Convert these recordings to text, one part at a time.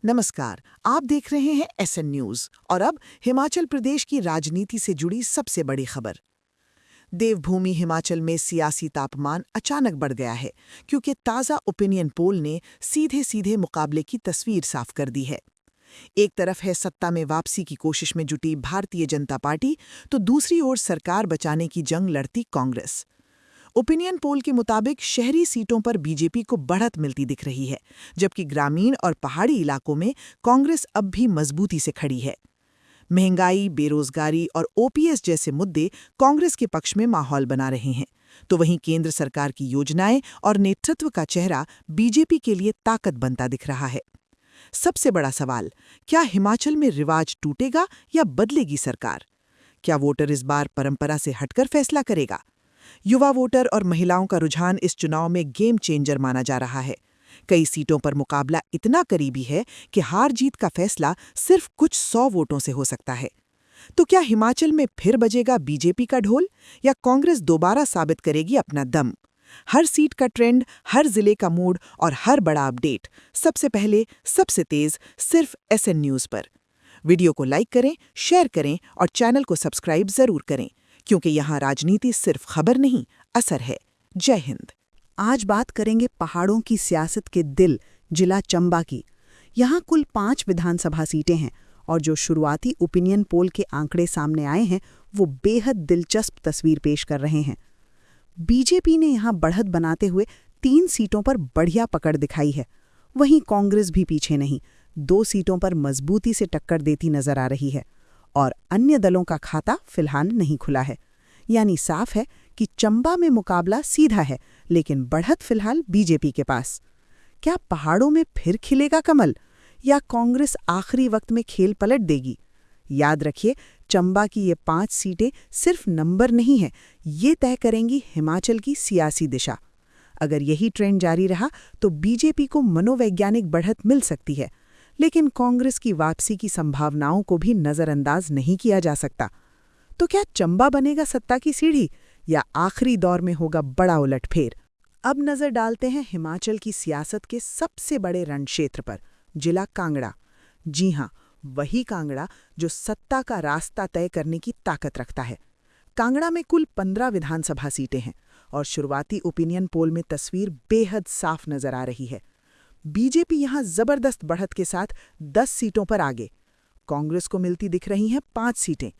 नमस्कार। आप देख रहे हैं एसएन न्यूज और अब हिमाचल प्रदेश की राजनीति से जुड़ी सबसे बड़ी खबर। देवभूमि हिमाचल में सियासी तापमान अचानक बढ़ गया है क्योंकि ताज़ा ओपिनियन पोल ने सीधे सीधे मुकाबले की तस्वीर साफ कर दी है। एक तरफ है सत्ता में वापसी की कोशिश में जुटी भारतीय जनता पार्टी, तो दूसरी ओर सरकार बचाने की जंग लड़ती कांग्रेस। ओपिनियन पोल के मुताबिक शहरी सीटों पर बीजेपी को बढ़त मिलती दिख रही है, जबकि ग्रामीण और पहाड़ी इलाकों में कांग्रेस अब भी मजबूती से खड़ी है। महंगाई, बेरोजगारी और ओपीएस जैसे मुद्दे कांग्रेस के पक्ष में माहौल बना रहे हैं, तो वहीं केंद्र सरकार की योजनाएं और नेतृत्व का चेहरा बीजेपी के लिए ताकत बनता दिख रहा है। सबसे बड़ा सवाल, क्या हिमाचल में रिवाज टूटेगा या बदलेगी सरकार? क्या वोटर इस बार परंपरा से हटकर फैसला करेगा? युवा वोटर और महिलाओं का रुझान इस चुनाव में गेम चेंजर माना जा रहा है। कई सीटों पर मुकाबला इतना करीबी है कि हार जीत का फैसला सिर्फ कुछ 100 वोटों से हो सकता है। तो क्या हिमाचल में फिर बजेगा बीजेपी का ढोल या कांग्रेस दोबारा साबित करेगी अपना दम? हर सीट का ट्रेंड, हर जिले का मूड और हर बड़ा अपडेट सबसे पहले, सबसे तेज सिर्फ एसएन न्यूज पर। वीडियो को लाइक करें, शेयर करें और चैनल को सब्सक्राइब जरूर करें, क्योंकि यहाँ राजनीति सिर्फ खबर नहीं, असर है। जय हिंद। आज बात करेंगे पहाड़ों की सियासत के दिल, जिला चंबा की। यहाँ कुल 5 विधानसभा सीटें हैं और जो शुरुआती ओपिनियन पोल के आंकड़े सामने आए हैं वो बेहद दिलचस्प तस्वीर पेश कर रहे हैं। बीजेपी ने यहाँ बढ़त बनाते हुए 3 सीटों पर बढ़िया पकड़ दिखाई है। वहीं कांग्रेस भी पीछे नहीं, 2 सीटों पर मजबूती से टक्कर देती नजर आ रही है और अन्य दलों का खाता फिलहाल नहीं खुला है। यानी साफ है कि चंबा में मुकाबला सीधा है, लेकिन बढ़त फिलहाल बीजेपी के पास। क्या पहाड़ों में फिर खिलेगा कमल या कांग्रेस आखिरी वक्त में खेल पलट देगी? याद रखिए, चंबा की ये 5 सीटें सिर्फ नंबर नहीं है, ये तय करेंगी हिमाचल की सियासी दिशा। अगर यही ट्रेंड जारी रहा तो बीजेपी को मनोवैज्ञानिक बढ़त मिल सकती है, लेकिन कांग्रेस की वापसी की संभावनाओं को भी नजरअंदाज नहीं किया जा सकता। तो क्या चंबा बनेगा सत्ता की सीढ़ी या आखिरी दौर में होगा बड़ा उलटफेर? अब नजर डालते हैं हिमाचल की सियासत के सबसे बड़े रणक्षेत्र पर, जिला कांगड़ा। जी हां, वही कांगड़ा जो सत्ता का रास्ता तय करने की ताकत रखता है। कांगड़ा में कुल 15 विधानसभा सीटें हैं और शुरुआती ओपिनियन पोल में तस्वीर बेहद साफ नजर आ रही है। बीजेपी यहां जबरदस्त बढ़त के साथ 10 सीटों पर आगे। कांग्रेस को मिलती दिख रही हैं 5 सीटें।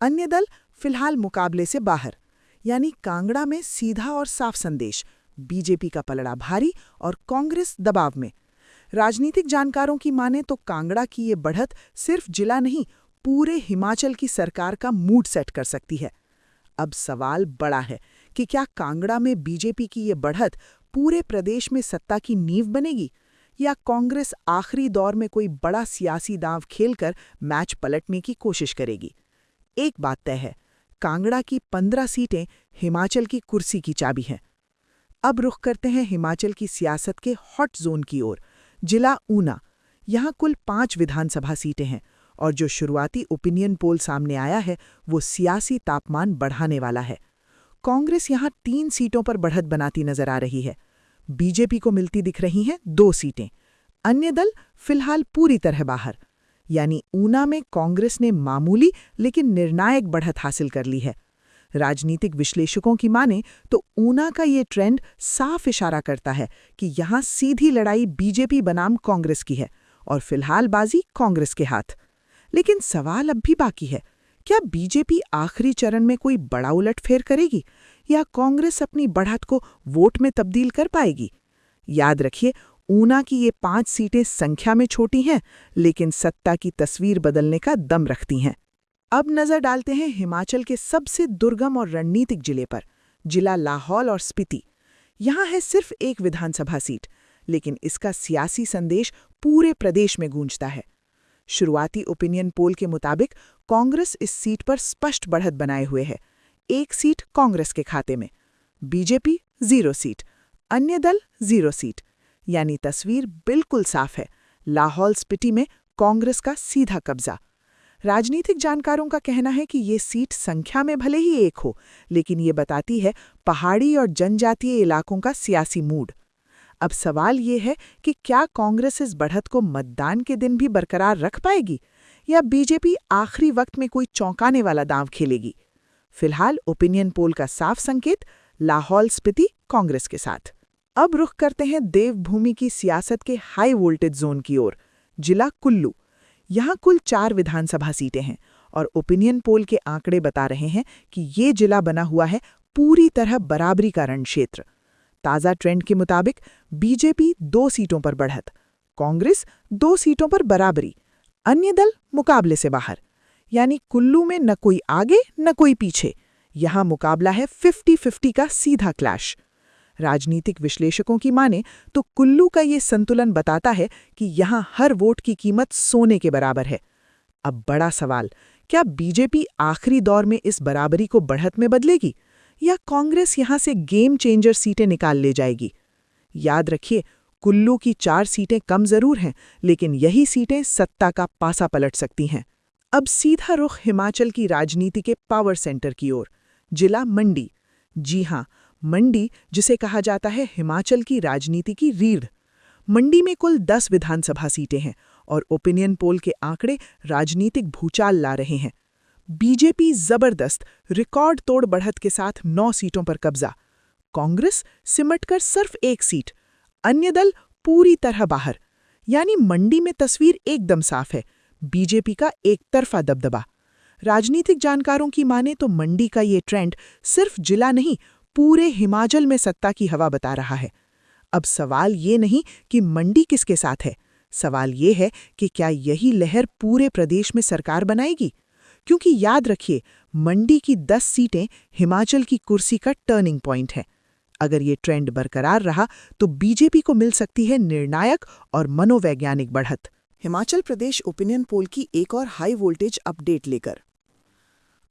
अन्य दल फिलहाल मुकाबले से बाहर। यानी कांगड़ा में सीधा और साफ संदेश, बीजेपी का पलड़ा भारी और कांग्रेस दबाव में। राजनीतिक जानकारों की माने तो कांगड़ा की ये बढ़त सिर्फ जिला नहीं, पूरे हिमाचल की सरकार का मूड सेट कर सकती है। अब सवाल बड़ा है कि क्या कांगड़ा में बीजेपी की ये बढ़त पूरे प्रदेश में सत्ता की नींव बनेगी या कांग्रेस आखिरी दौर में कोई बड़ा सियासी दांव खेलकर मैच पलटने की कोशिश करेगी? एक बात तय है, कांगड़ा की 15 सीटें हिमाचल की कुर्सी की चाबी हैं। अब रुख करते हैं हिमाचल की सियासत के हॉट जोन की ओर, जिला ऊना। यहाँ कुल 5 विधानसभा सीटें हैं और जो शुरुआती ओपिनियन पोल सामने आया है वो सियासी तापमान बढ़ाने वाला है। कांग्रेस यहाँ 3 सीटों पर बढ़त बनाती नजर आ रही है। बीजेपी को मिलती दिख रही हैं 2 सीटें। अन्य दल फिलहाल पूरी तरह बाहर। यानी ऊना में कांग्रेस ने मामूली लेकिन निर्णायक बढ़त हासिल कर ली है। राजनीतिक विश्लेषकों की माने तो ऊना का ये ट्रेंड साफ इशारा करता है कि यहाँ सीधी लड़ाई बीजेपी बनाम कांग्रेस की है और फिलहाल बाजी कांग्रेस के हाथ। लेकिन सवाल अब भी बाकी है, क्या बीजेपी आखिरी चरण में कोई बड़ा उलटफेर करेगी या कांग्रेस अपनी बढ़त को वोट में तब्दील कर पाएगी? याद रखिए, ऊना की ये 5 सीटें संख्या में छोटी हैं, लेकिन सत्ता की तस्वीर बदलने का दम रखती हैं। अब नजर डालते हैं हिमाचल के सबसे दुर्गम और रणनीतिक जिले पर, जिला लाहौल और स्पीति। यहाँ है सिर्फ एक विधानसभा सीट, लेकिन इसका सियासी संदेश पूरे प्रदेश में गूंजता है। शुरुआती ओपिनियन पोल के मुताबिक कांग्रेस इस सीट पर स्पष्ट बढ़त बनाए हुए है। 1 सीट कांग्रेस के खाते में, बीजेपी 0 सीट, अन्य दल 0 सीट। यानी तस्वीर बिल्कुल साफ है, लाहौल स्पीति में कांग्रेस का सीधा कब्जा। राजनीतिक जानकारों का कहना है कि ये सीट संख्या में भले ही एक हो, लेकिन ये बताती है पहाड़ी और जनजातीय इलाकों का सियासी मूड। अब सवाल ये है कि क्या कांग्रेस इस बढ़त को मतदान के दिन भी बरकरार रख पाएगी या बीजेपी आखिरी वक्त में कोई चौंकाने वाला दांव खेलेगी? फिलहाल ओपिनियन पोल का साफ संकेत लाहौल स्पीति कांग्रेस के साथ। अब रुख करते हैं देवभूमि की सियासत के हाई वोल्टेज जोन की ओर, जिला कुल्लू। यहाँ कुल 4 विधानसभा सीटें हैं और ओपिनियन पोल के आंकड़े बता रहे हैं कि ये जिला बना हुआ है पूरी तरह बराबरी का रण क्षेत्र। ताज़ा ट्रेंड के मुताबिक बीजेपी 2 सीटों पर बढ़त, कांग्रेस 2 सीटों पर बराबरी, अन्य दल मुकाबले से बाहर। यानी कुल्लू में न कोई आगे न कोई पीछे। यहाँ मुकाबला है 50-50 का सीधा क्लैश। राजनीतिक विश्लेषकों की माने तो कुल्लू का ये संतुलन बताता है कि यहाँ हर वोट की कीमत सोने के बराबर है। अब बड़ा सवाल, क्या बीजेपी आखिरी दौर में इस बराबरी को बढ़त में बदलेगी या कांग्रेस यहाँ से गेम चेंजर सीटें निकाल ले जाएगी? याद रखिए, कुल्लू की 4 सीटें कम जरूर हैं, लेकिन यही सीटें सत्ता का पासा पलट सकती हैं। अब सीधा रुख हिमाचल की राजनीति के पावर सेंटर की ओर, जिला मंडी। जी हां, मंडी जिसे कहा जाता है हिमाचल की राजनीति की रीढ़। मंडी में कुल 10 विधानसभा सीटें हैं और ओपिनियन पोल के आंकड़े राजनीतिक भूचाल ला रहे हैं। बीजेपी जबरदस्त रिकॉर्ड तोड़ बढ़त के साथ 9 सीटों पर कब्जा, कांग्रेस सिमटकर सिर्फ 1 सीट, अन्य दल पूरी तरह बाहर। यानी मंडी में तस्वीर एकदम साफ है, बीजेपी का एक तरफा दबदबा। राजनीतिक जानकारों की माने तो मंडी का ये ट्रेंड सिर्फ जिला नहीं, पूरे हिमाचल में सत्ता की हवा बता रहा है। अब सवाल ये नहीं कि मंडी किसके साथ है, सवाल ये है कि क्या यही लहर पूरे प्रदेश में सरकार बनाएगी? क्योंकि याद रखिए, मंडी की 10 सीटें हिमाचल की कुर्सी का टर्निंग पॉइंट है। अगर ये ट्रेंड बरकरार रहा तो बीजेपी को मिल सकती है निर्णायक और मनोवैज्ञानिक बढ़त। हिमाचल प्रदेश ओपिनियन पोल की एक और हाई वोल्टेज अपडेट लेकर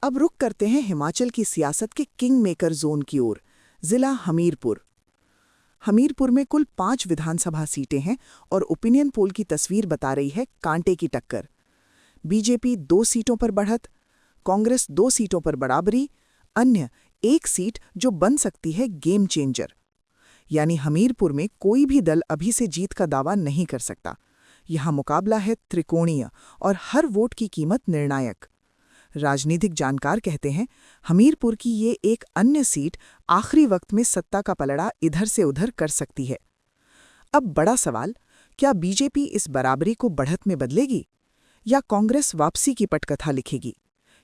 अब रुख करते हैं हिमाचल की सियासत के किंग मेकर जोन की ओर, जिला हमीरपुर। हमीरपुर में कुल 5 विधानसभा सीटें हैं और ओपिनियन पोल की तस्वीर बता रही है कांटे की टक्कर। बीजेपी 2 सीटों पर बढ़त, कांग्रेस 2 सीटों पर बराबरी, अन्य 1 सीट जो बन सकती है गेम चेंजर। यानी हमीरपुर में कोई भी दल अभी से जीत का दावा नहीं कर सकता। यहाँ मुकाबला है त्रिकोणीय और हर वोट की कीमत निर्णायक। राजनीतिक जानकार कहते हैं हमीरपुर की ये एक अन्य सीट आखिरी वक्त में सत्ता का पलड़ा इधर से उधर कर सकती है। अब बड़ा सवाल, क्या बीजेपी इस बराबरी को बढ़त में बदलेगी या कांग्रेस वापसी की पटकथा लिखेगी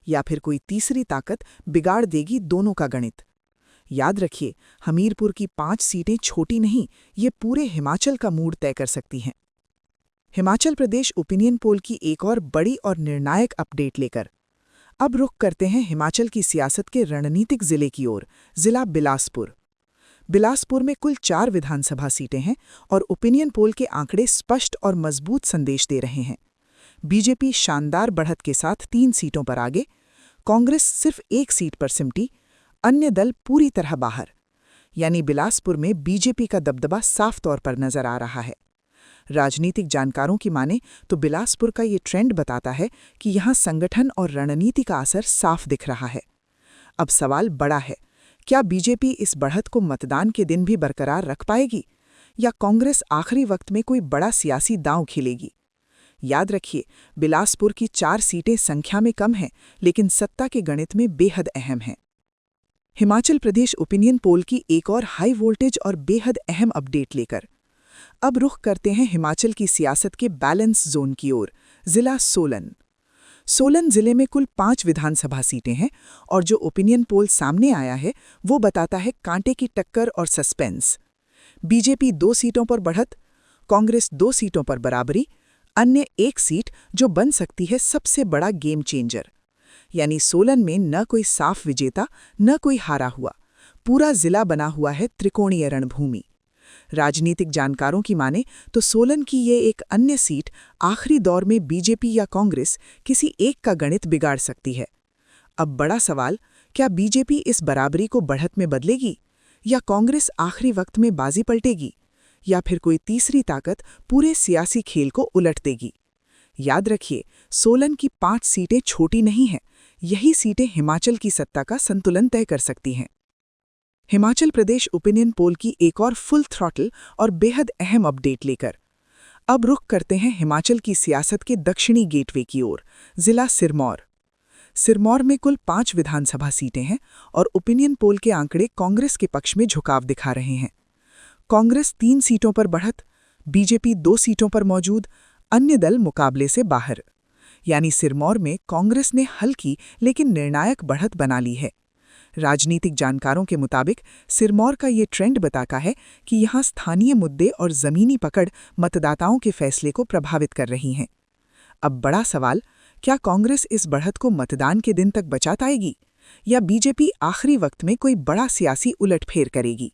या फिर कोई तीसरी ताकत बिगाड़ देगी दोनों का गणित? याद रखिए, हमीरपुर की 5 सीटें छोटी नहीं, ये पूरे हिमाचल का मूड तय कर सकती हैं। हिमाचल प्रदेश ओपिनियन पोल की एक और बड़ी और निर्णायक अपडेट लेकर अब रुख करते हैं हिमाचल की सियासत के रणनीतिक जिले की ओर, जिला बिलासपुर। बिलासपुर में कुल 4 विधानसभा सीटें हैं और ओपिनियन पोल के आंकड़े स्पष्ट और मजबूत संदेश दे रहे हैं। बीजेपी शानदार बढ़त के साथ 3 सीटों पर आगे, कांग्रेस सिर्फ 1 सीट पर सिमटी, अन्य दल पूरी तरह बाहर। यानी बिलासपुर में बीजेपी का दबदबा साफ तौर पर नजर आ रहा है। राजनीतिक जानकारों की माने तो बिलासपुर का ये ट्रेंड बताता है कि यहाँ संगठन और रणनीति का असर साफ दिख रहा है। अब सवाल बड़ा है, क्या बीजेपी इस बढ़त को मतदान के दिन भी बरकरार रख पाएगी या कांग्रेस आखिरी वक्त में कोई बड़ा सियासी दांव खेलेगी? याद रखिए, बिलासपुर की 4 सीटें संख्या में कम हैं, लेकिन सत्ता के गणित में बेहद अहम हैं। हिमाचल प्रदेश ओपिनियन पोल की एक और हाई वोल्टेज और बेहद अहम अपडेट लेकर अब रुख करते हैं हिमाचल की सियासत के बैलेंस जोन की ओर, जिला सोलन। सोलन जिले में कुल 5 विधानसभा सीटें हैं और जो ओपिनियन पोल सामने आया है वो बताता है कांटे की टक्कर और सस्पेंस। बीजेपी 2 सीटों पर बढ़त, कांग्रेस 2 सीटों पर बराबरी, अन्य 1 सीट जो बन सकती है सबसे बड़ा गेम चेंजर। यानी सोलन में न कोई साफ विजेता न कोई हारा हुआ, पूरा जिला बना हुआ है त्रिकोणीय रणभूमि। राजनीतिक जानकारों की माने तो सोलन की ये एक अन्य सीट आखिरी दौर में बीजेपी या कांग्रेस किसी एक का गणित बिगाड़ सकती है। अब बड़ा सवाल, क्या बीजेपी इस बराबरी को बढ़त में बदलेगी या कांग्रेस आखिरी वक्त में बाजी पलटेगी या फिर कोई तीसरी ताकत पूरे सियासी खेल को उलट देगी? याद रखिए, सोलन की 5 सीटें छोटी नहीं हैं, यही सीटें हिमाचल की सत्ता का संतुलन तय कर सकती हैं। हिमाचल प्रदेश ओपिनियन पोल की एक और फुल थ्रॉटल और बेहद अहम अपडेट लेकर अब रुख करते हैं हिमाचल की सियासत के दक्षिणी गेटवे की ओर, जिला सिरमौर। सिरमौर में कुल 5 विधानसभा सीटें हैं और ओपिनियन पोल के आंकड़े कांग्रेस के पक्ष में झुकाव दिखा रहे हैं। कांग्रेस 3 सीटों पर बढ़त, बीजेपी 2 सीटों पर मौजूद, अन्य दल मुकाबले से बाहर। यानी सिरमौर में कांग्रेस ने हल्की लेकिन निर्णायक बढ़त बना ली है। राजनीतिक जानकारों के मुताबिक सिरमौर का ये ट्रेंड बताता है कि यहाँ स्थानीय मुद्दे और जमीनी पकड़ मतदाताओं के फैसले को प्रभावित कर रही हैं। अब बड़ा सवाल, क्या कांग्रेस इस बढ़त को मतदान के दिन तक बचा पाएगी या बीजेपी आखिरी वक्त में कोई बड़ा सियासी उलटफेर करेगी?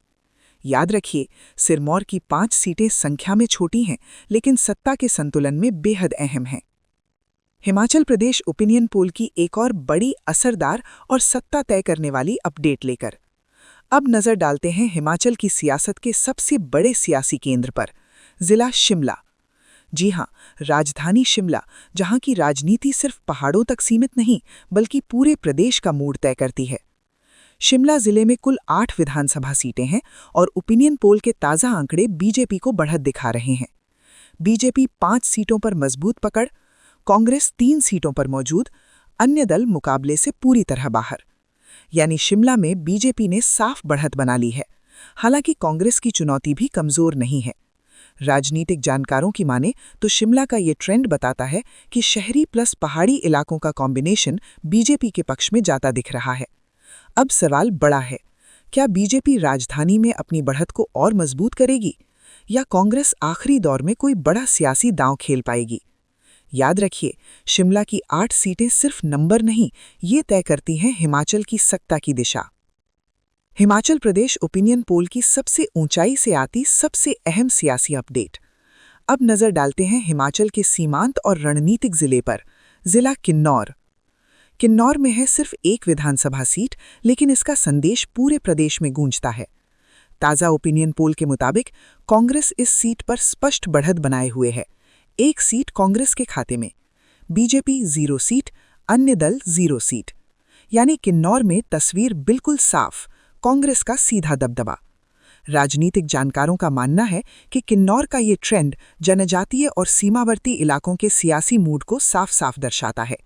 याद रखिए, सिरमौर की 5 सीटें संख्या में छोटी हैं लेकिन सत्ता के संतुलन में बेहद अहम हैं। हिमाचल प्रदेश ओपिनियन पोल की एक और बड़ी, असरदार और सत्ता तय करने वाली अपडेट लेकर अब नजर डालते हैं हिमाचल की सियासत के सबसे बड़े सियासी केंद्र पर, जिला शिमला। जी हां, राजधानी शिमला, जहां की राजनीति सिर्फ पहाड़ों तक सीमित नहीं बल्कि पूरे प्रदेश का मूड तय करती है। शिमला जिले में कुल 8 विधानसभा सीटें हैं और ओपिनियन पोल के ताज़ा आंकड़े बीजेपी को बढ़त दिखा रहे हैं। बीजेपी 5 सीटों पर मजबूत पकड़, कांग्रेस 3 सीटों पर मौजूद, अन्य दल मुकाबले से पूरी तरह बाहर। यानी शिमला में बीजेपी ने साफ बढ़त बना ली है। हालांकि कांग्रेस की चुनौती भी कमजोर नहीं है। राजनीतिक जानकारों की माने तो शिमला का ये ट्रेंड बताता है कि शहरी प्लस पहाड़ी इलाकों का कॉम्बिनेशन बीजेपी के पक्ष में जाता दिख रहा है। अब सवाल बड़ा है, क्या बीजेपी राजधानी में अपनी बढ़त को और मजबूत करेगी या कांग्रेस आखिरी दौर में कोई बड़ा सियासी दांव खेल पाएगी? याद रखिए, शिमला की 8 सीटें सिर्फ नंबर नहीं, ये तय करती हैं हिमाचल की सत्ता की दिशा। हिमाचल प्रदेश ओपिनियन पोल की सबसे ऊंचाई से आती सबसे अहम सियासी अपडेट। अब नजर डालते हैं हिमाचल के सीमांत और रणनीतिक जिले पर, जिला किन्नौर। किन्नौर में है सिर्फ एक विधानसभा सीट, लेकिन इसका संदेश पूरे प्रदेश में गूंजता है। ताज़ा ओपिनियन पोल के मुताबिक कांग्रेस इस सीट पर स्पष्ट बढ़त बनाए हुए है। 1 सीट कांग्रेस के खाते में, बीजेपी 0 सीट, अन्य दल 0 सीट। यानी किन्नौर में तस्वीर बिल्कुल साफ, कांग्रेस का सीधा दबदबा। राजनीतिक जानकारों का मानना है कि किन्नौर का ये ट्रेंड जनजातीय और सीमावर्ती इलाकों के सियासी मूड को साफ-साफ दर्शाता है।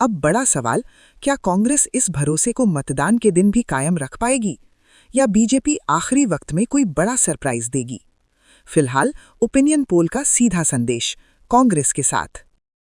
अब बड़ा सवाल, क्या कांग्रेस इस भरोसे को मतदान के दिन भी कायम रख पाएगी या बीजेपी आखिरी वक्त में कोई बड़ा सरप्राइज देगी? फिलहाल ओपिनियन पोल का सीधा संदेश, कांग्रेस के साथ।